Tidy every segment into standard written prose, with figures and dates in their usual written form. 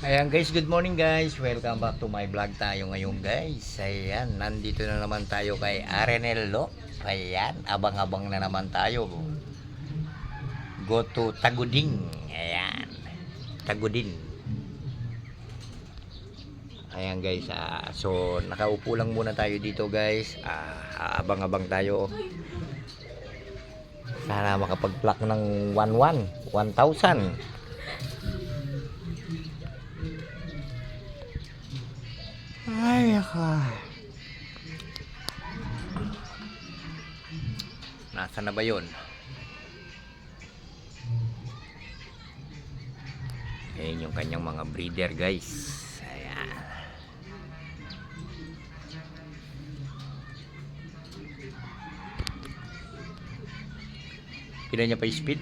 Ayan guys, good morning guys. Welcome back to my vlog tayo ngayon guys. Ayan, nandito na naman tayo kay Arenello. Ayan, abang-abang na naman tayo. Go to Tagudin. Ayan, Tagudin. Ayan guys, so nakaupo lang muna tayo dito guys. Abang-abang tayo. Sana makapag-pluck ng 1,000. Ay, nasa na ba yun? Ayan yung kanyang mga breeder guys. Ayan. Kailan niya pa yung speed?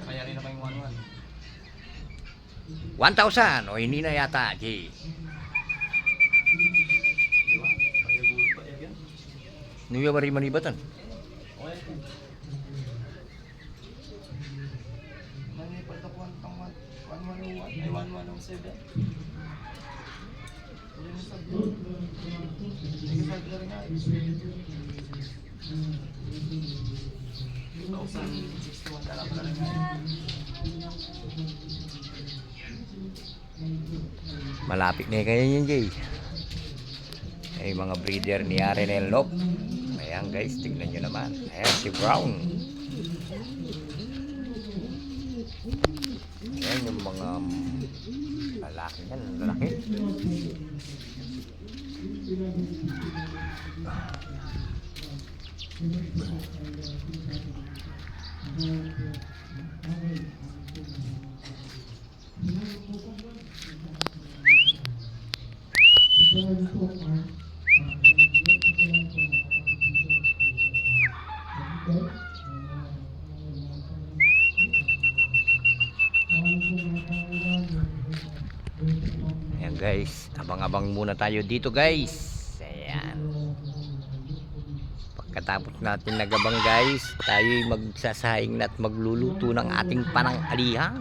Kaya rin na pa yung 1-1. 1,000 o hindi na yata, Jay. Di ba? Pag-ibig pa yan. Nuya mari-manibatan. Okay. Manipad ako 1-1-1 ay 1-1-7. Hindi mo sabi. Hindi sabi na rin nga. 2,061 na lang rin nga. Malapit na kaya yun, Jay. Ay mga breeder ni Arenello. Ayan guys, tignan nyo naman. Ayan si Brown. Ayan yung mga lalaki yan, lalaki. Ayan guys, abang-abang muna tayo dito guys. Ayan. Pagkatapos natin nagabang guys, tayo'y magsasahing na at magluluto ng ating panangalihan.